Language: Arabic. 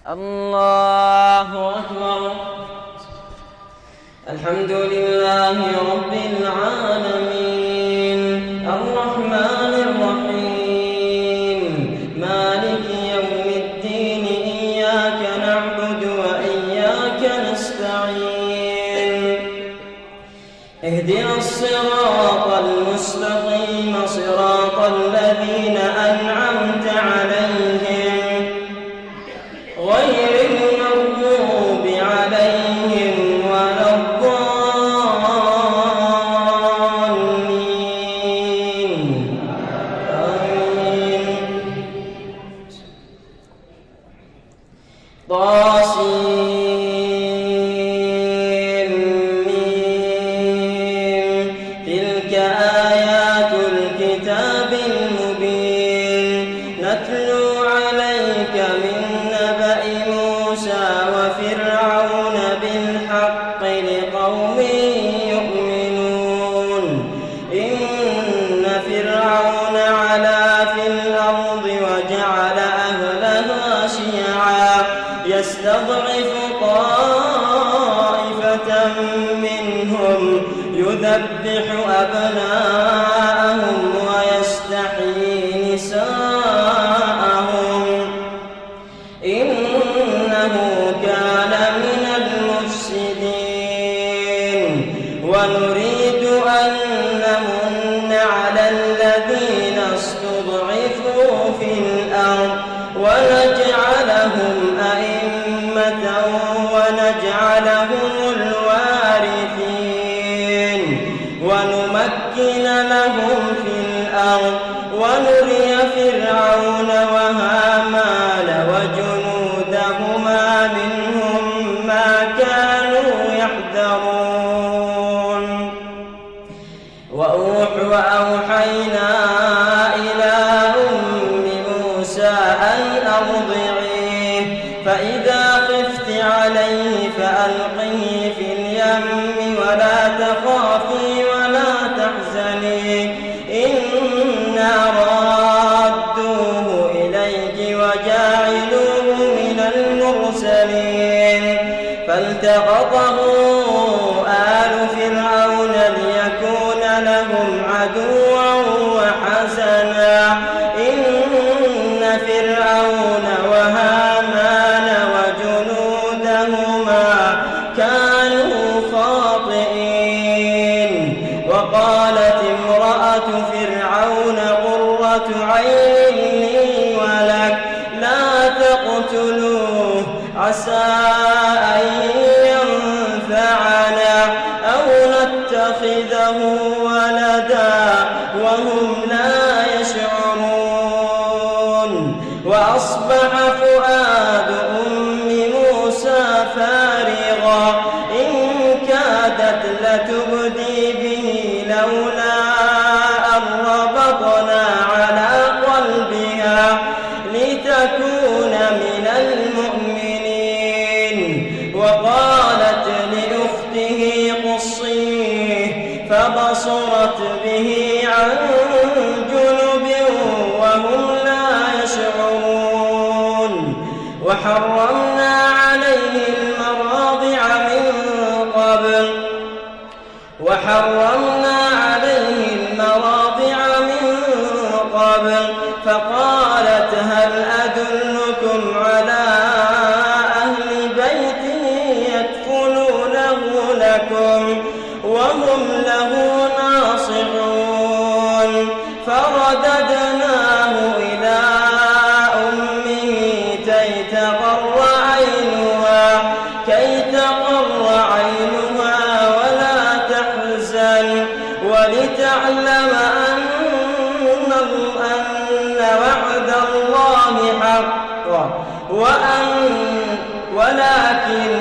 الله أكبر. الحمد لله رب العالمين الرحمن الرحيم مالك يوم الدين إياك نعبد وإياك نستعين اهدنا الصراط المستقيم صراط الذين أنعمت عليهم غير المغضوب عليهم ولا الضالين آمين. طاسين ميم تلك آيات الكتاب المبين نتلو عليك من نبأ موسى وفرعون بالحق لقوم يؤمنون. إن فرعون علا في الأرض وجعل أهلها شيعا يستضعف طائفة منهم يذبح أبناءهم ويستحيي نساءهم إنه كان من المفسدين. ونريد أن نمن على الذين استضعفوا في الأرض ونجعلهم أئمة ونجعلهم الوارثين ونمكن لهم في الأرض ونري فرعون وهامان وجنودهما منهم ما كانوا يحذرون. وأوحينا إلى أم موسى أن أرضعيه فإذا خفت عليه فألقيه في اليم ولا تخافي ولا تحزني إنا رادوه إليك وجاعلوه من المرسلين. فالتقطه آل فرعون ليكون لهم عدوا وحزنا إن فرعون وهامان وجنودهما كانوا خاطئين. وقالت امرأة فرعون قرة عين لي ولك لا تقتلوه عسى أن ينفعنا أو نتخذه ولدا وهم لا يشعرون. وأصبح فؤاد أم موسى فارغا إن كادت لتبدي به لولا أن ربطنا على قلبها لتكون من المؤمنين. وقالت لأخته قصيه فبصرت به عن جنب وهم لا يشعرون. وحرمنا عليه المراضع من قبل فقالت هل أدلكم على أهل بيت يكفلونه لكم وهم له ناصحون. فرددناه إلى أمه كي تقر عينها ولا تحزن ولتعلم أن وعد الله حق ولكن